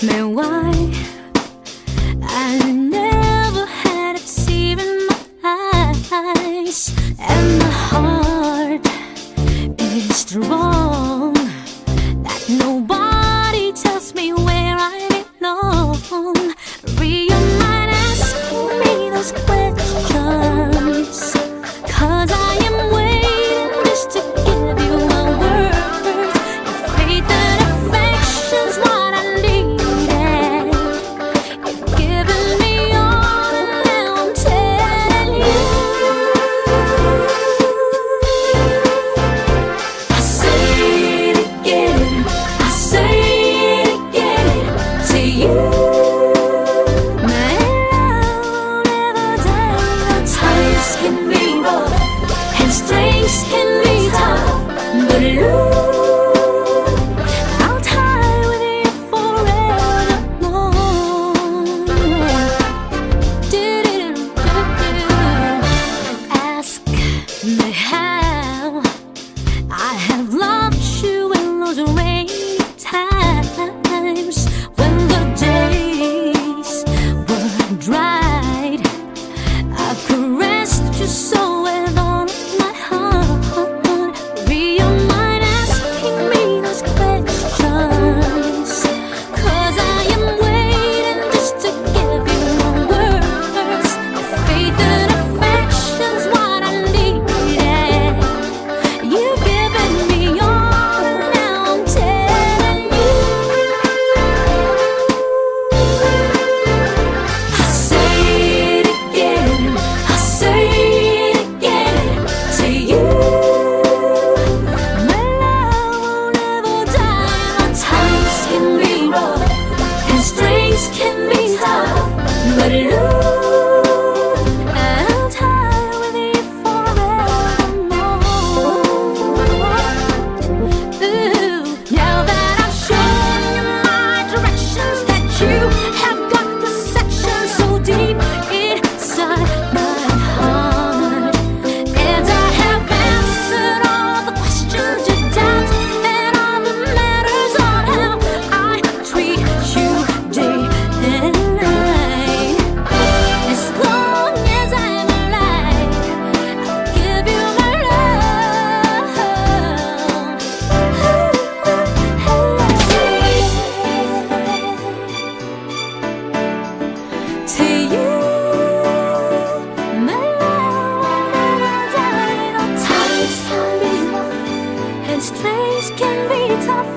Man, why I never had a tear in my eyes, and my heart is strong that nobody tells me where I belong. Real mind asking me those questions, 'cause I am waiting just to give you my word. Your faith and affection's what I needed. You've given me all, and now I'm telling you. I say it again, I say it again to you. Man, I'll never die. The times can be rough and strains can be tough, but look, I'll tie with you forevermore. Ask me how I have loved you in those rainy times, when the days were dried. I've caressed you so with all of my heart. Real mind asking me those questions, 'cause I am waiting just to give you my words. Your faith and affection's what I needed. You've given me all, and now I'm telling you. I say it again, I say it again to you. My love will never die. The times can be rough and strains can be tough, but look, I'll tie with you forevermore. Ooh, now that I've shown you my directions, that you have got the section so deep inside my heart, and I have answered all the questions you doubt, and all that matters are how I treat you day and night. As long as I'm alive, I'll give you my love. To you, my love will never die. The times can be rough and strains can be tough,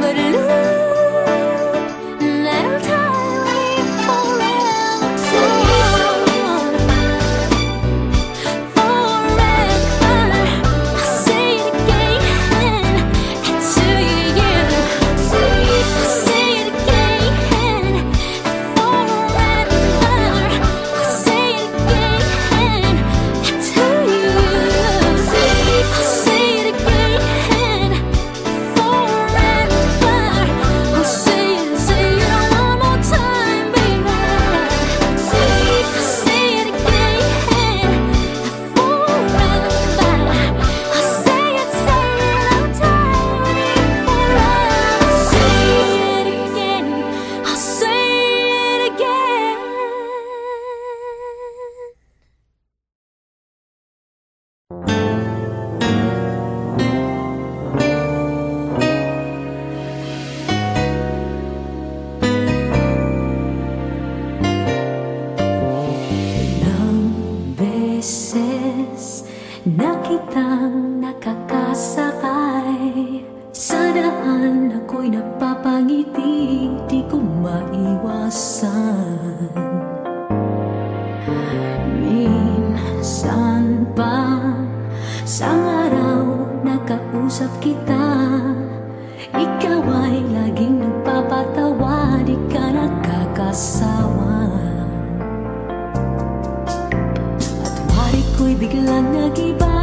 but look, I'll tie with you forever. Forever, I say it again to you. I say it again, forever. I say it again to you. I say it again, forever. I'll say it one more time, baby. I say it again, forever. I'll say it all time with you forever. Say it again, I'll say it again. Ilang beses na kitang nakakasakay sa daan, ako'y napapangiti, di ko maiwasan. Minsan pa sang araw nakausap kita, ikaw ay laging nagpapatawa, di ka nakakasawa. At wari ko'y biglang nag-iba,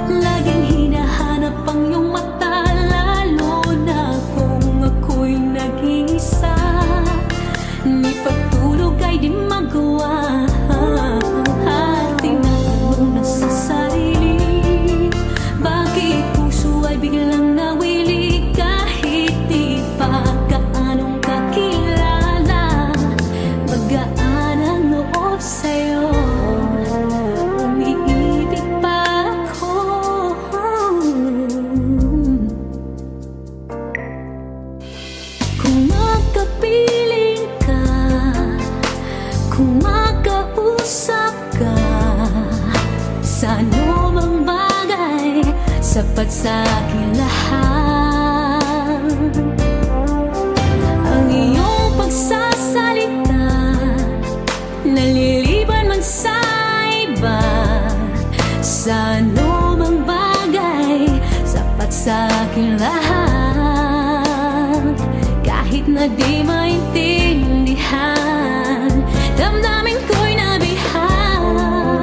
laging hinahanap ang iyong mata, lalo na kung ako'y nag-iisa. Ni pagtulog ay di magawa, tinatanong na sa sarili, bakit puso ay biglang nawili kahit di pa gaanong makapiling ka, kung makausap ka, sa anumang bagay, sapat sa akin lahat. Ang iyong pagsasalita, naliliban man sa iba, sa anumang bagay, sapat sa akin lahat. Kahit na di maintindihan, damdamin ko'y nabihan.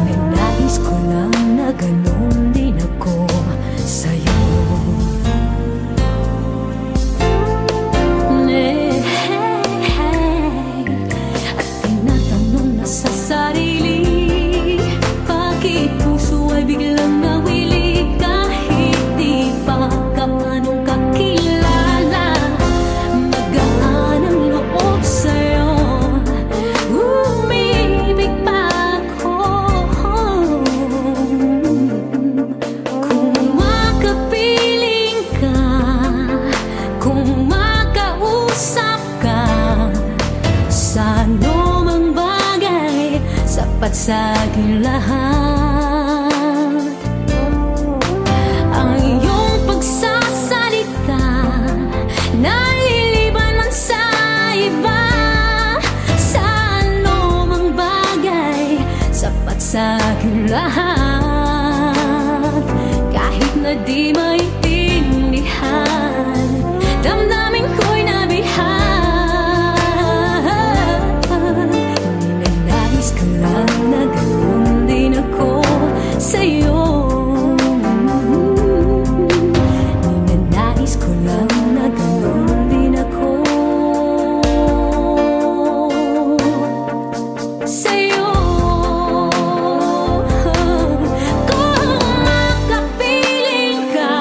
Ninanais ko lang na ganun din ako sa'yo. At tinatanong na sa sarili, bakit puso ay biglang nawili kahit di pa gaanong kakilala? Magaan ang loob sa'yo, umibig pa ako. Kung makapiling ka, kung makausap ka, sa anumang bagay, sapat sa akin lahat. Ang iyong pagsasalita, naliliban man sa iba, sa anumang bagay, sapat sa akin lahat. Kahit na di maintindihan, damdamin ko'y nabihan. Ninanais ko lang na ganun din ako sa'yo. Ninanais ko lang na ganun din ako sa'yo. Kung makapiling ka,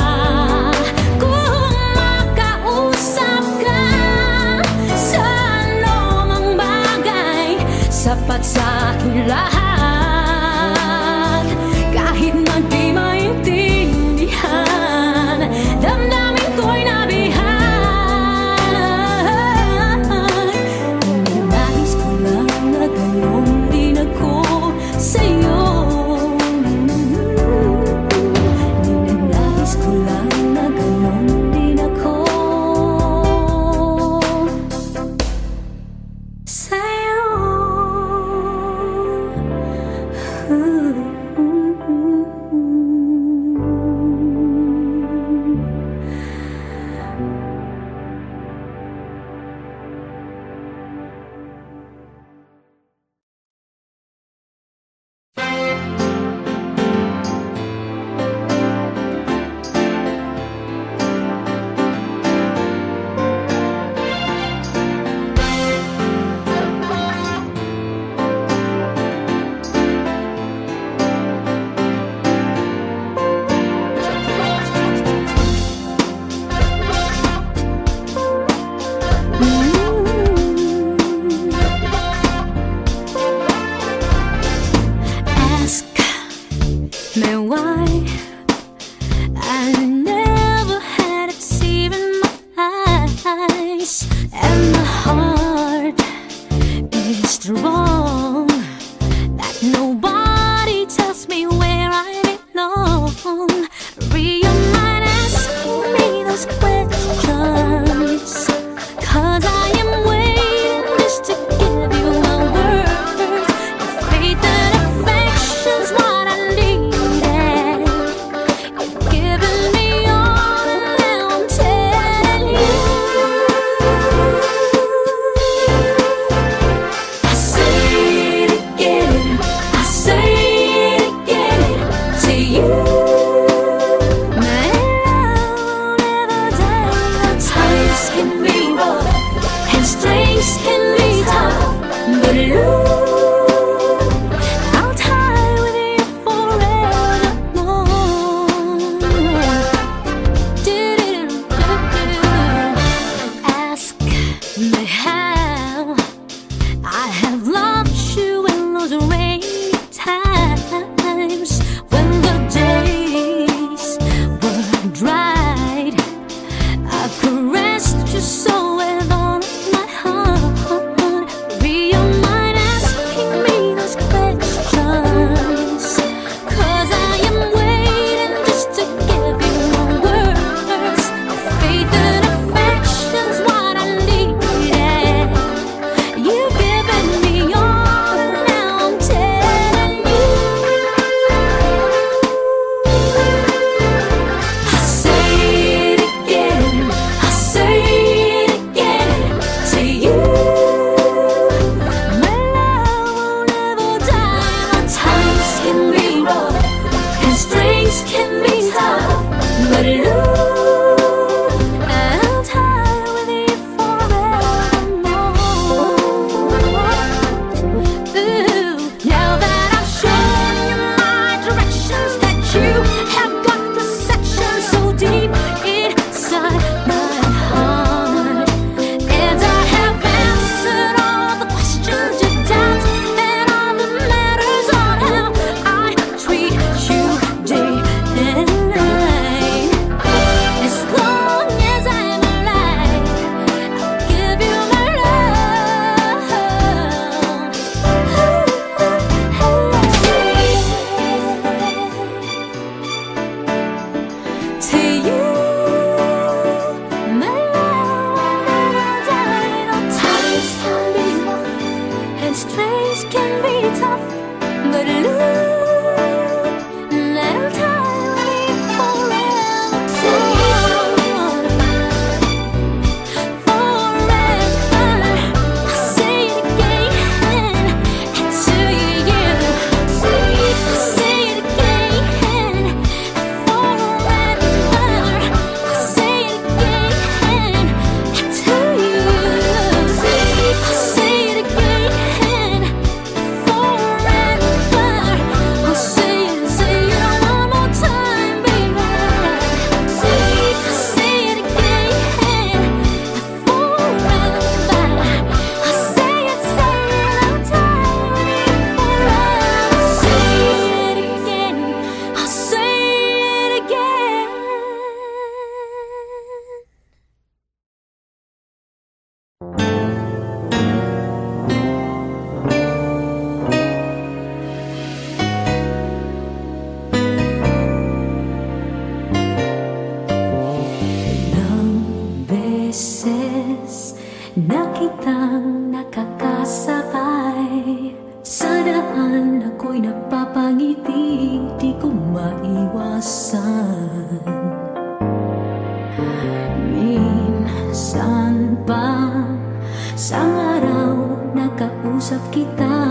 Sang araw nakausap kita,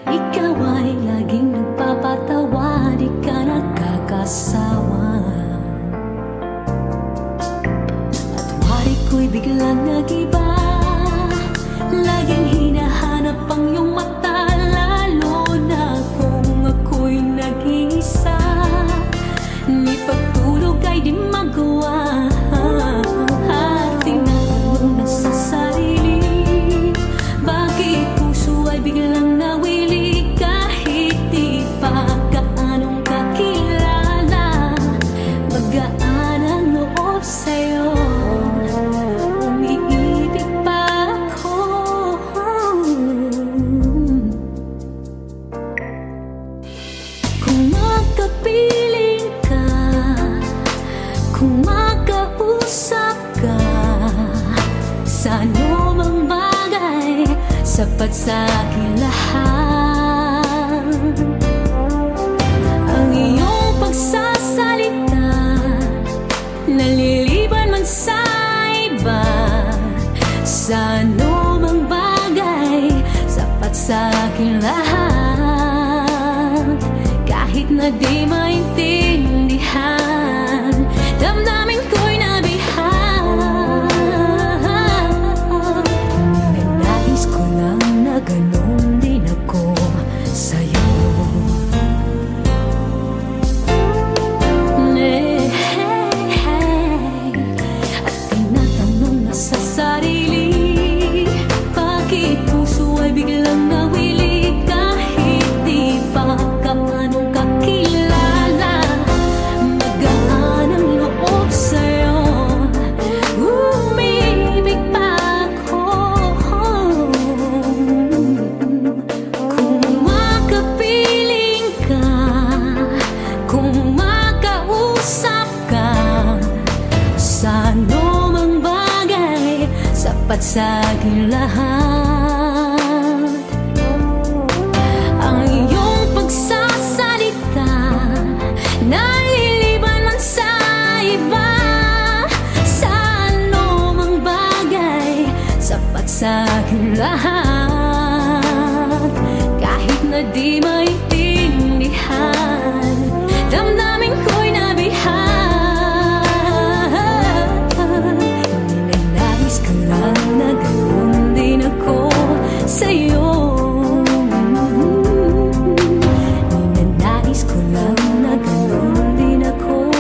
ikaw ay laging nagpapatawa, di ka nakakasawa. At wari ko'y biglang nagiba, laging hinahanap ang iyong mata, lalo na kung ako'y nag-iisa. Ni pagtulog ay di magawa, at tinatanong na sa sarili, bakit puso ay biglang nawili kahit di pa gaanong kakilala. Magaan ang loob sa'yo, umiibig pa ako. Kung makapiling ka, kung makausap ka, sa anumang bagay, sapat sa akin lahat. Ang iyong pagsasalita, naliliban man sa iba, sa anumang bagay, sapat sa akin lahat. Kahit na di maintindihan, damdamin ko'y nabihan. Ninanais ko lang na ganun din ako sa'yo. At tinatanong na sa sarili, bakit puso ay biglang nawili kahit di pa gaanong kakilala. Magaan ang loob sa'yo, umibig pa ako. Kung makapiling ka, kung makausap ka, sa anumang bagay, sapat sa akin lahat. Ang iyong pagsasalita, naliliban man sa iba, sa anumang bagay, sapat sa akin lahat. Kahit na di maintindihan, damdamin ko'y nabihan. Ninanais ka lang na ganun din ako sa'yo. Ninanais ko lang na ganun din ako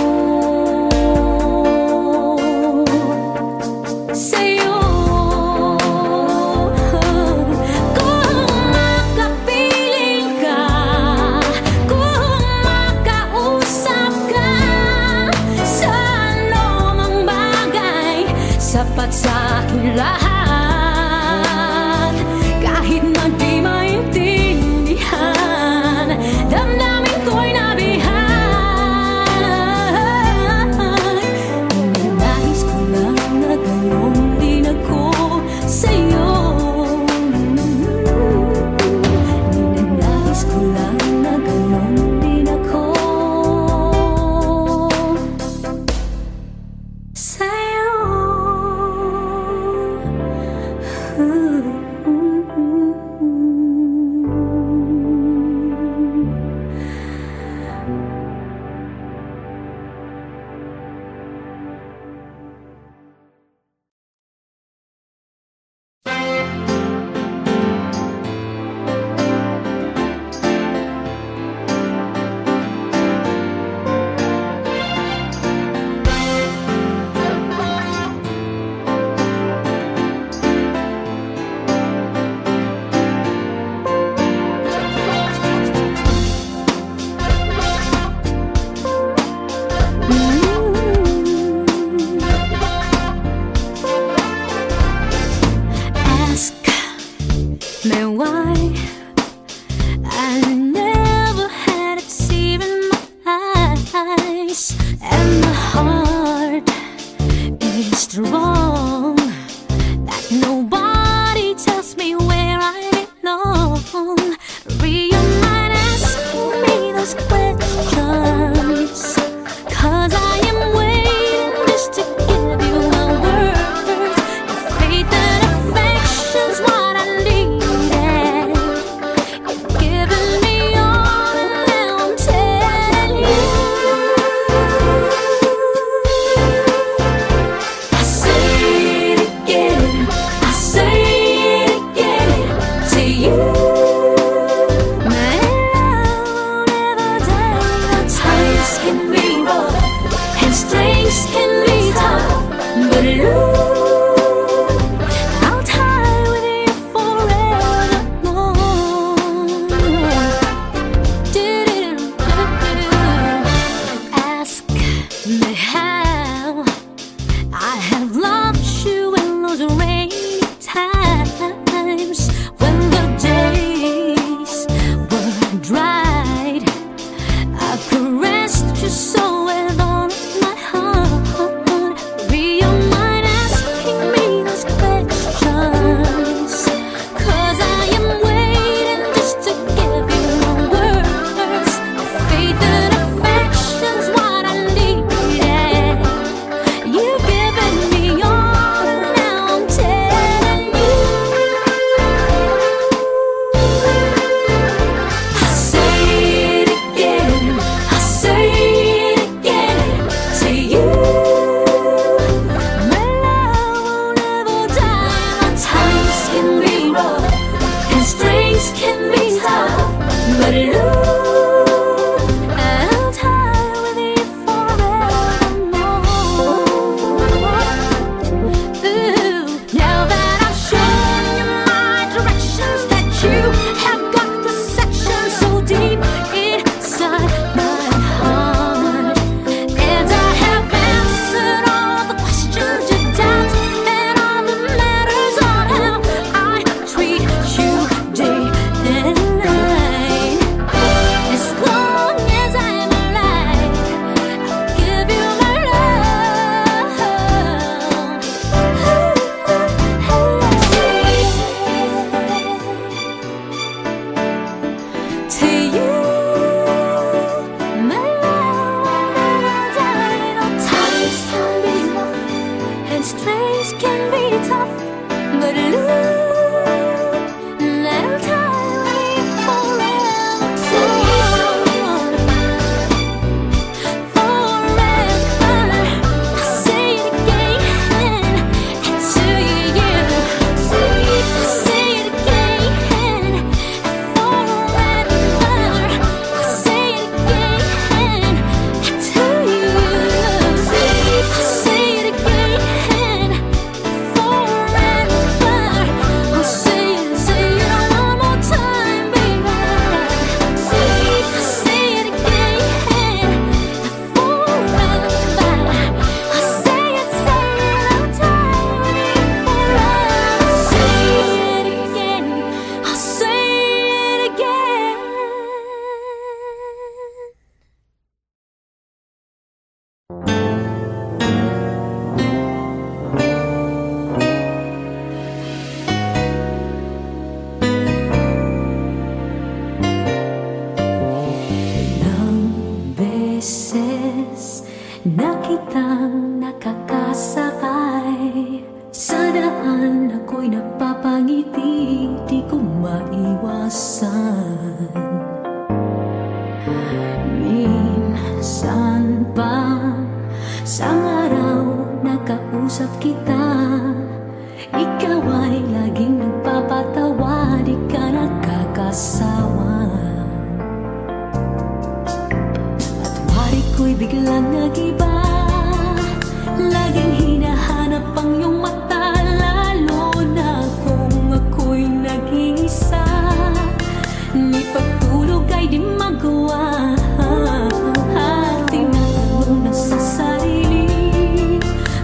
sa'yo. Kung makapiling ka, kung makausap ka, sa anumang bagay, sapat sa akin lahat. Kahit na di maintindihan, damdamin ko'y nabihan. Ninanais ko lang na ganun din ako sa'yo. Ninanais ko lang na ganun din ako sa'yo. things can be tough, but I'll die with you forevermore. Ask me how I have loved you in those rainy times when the days were dried. I've caressed you so with all of my heart. Be your mind asking me those questions, 'cause I am waiting just to give you my words. Faith and affection's what I needed. You've given me all, now I'm telling you. I say it again, I say it again to you. My love will never die. The times can be rough and strings can be tough, but I'll die with you forevermore. Now that I've shown you my directions, that you have got the section so deep inside my heart, and I have answered all the questions you doubt, and all that matters are how I treat you day and night. As long as I'm alive, I'll give you my love. To you, my love will never die. No times can be rough and strains can be tough, but I'll die with you forevermore. Forever, I say it again and to you. I say it again forever. I say it again and to you. I say it again forever. I'll say it one more time, baby. I say it again forever. I say it I'll die with you forever. Say it again, I'll say it again. Ilang beses na kitang nakakasakay sa daan, ako'y napapangiti, di ko maiwasan. Minsan pa sang araw nakausap kita, ikaw ay laging nagpapatawa, di ka nakakasawa. At wari ko'y biglang nagiba, laging hinahanap ang iyong mata, lalo na kung ako'y nag-iisa. Ni pagtulog ay di magawa, at tinatanong na sa sarili,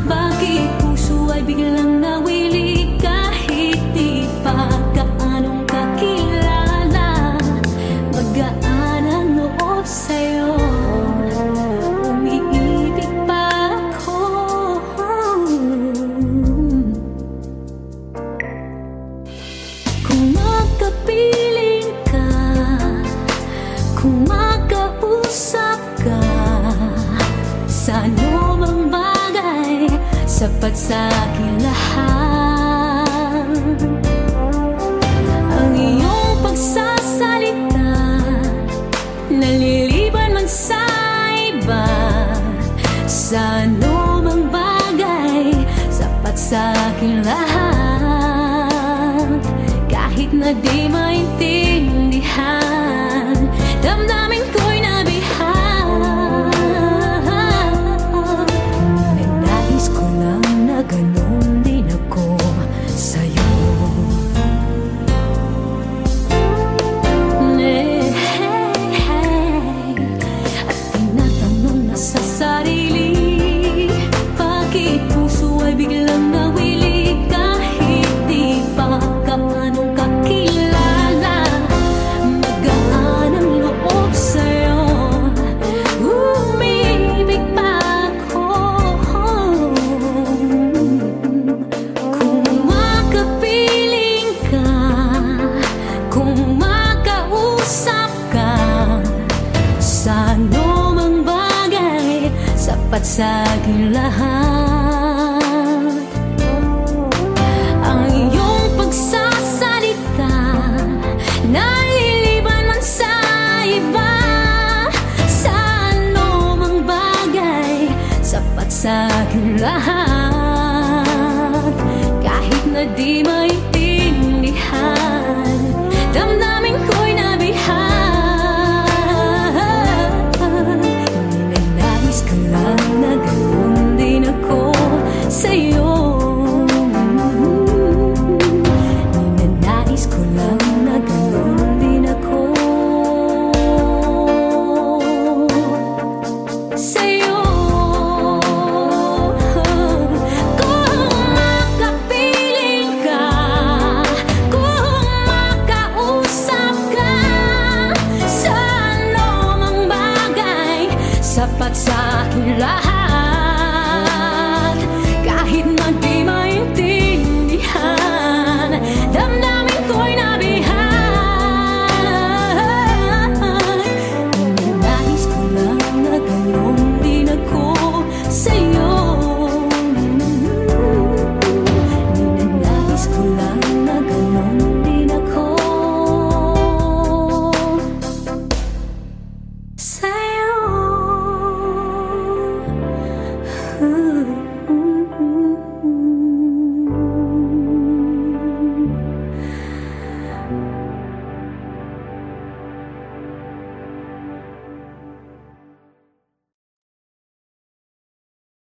bakit puso ay biglang nawili kahit di pa gaanong kakilala. Magaan ang loob sa'yo, umiibig pa ako. Kung makapiling ka, kung makausap ka, sa anumang bagay, sapat sa akin lahat. Ang iyong pagsasalita, naliliban man sa iba, sa anumang bagay, sapat sa akin lahat. Kahit na di maintindihan, damdamin ko'y nabihan. sa'kin lahat. Kahit na di maintindihan, damdamin ko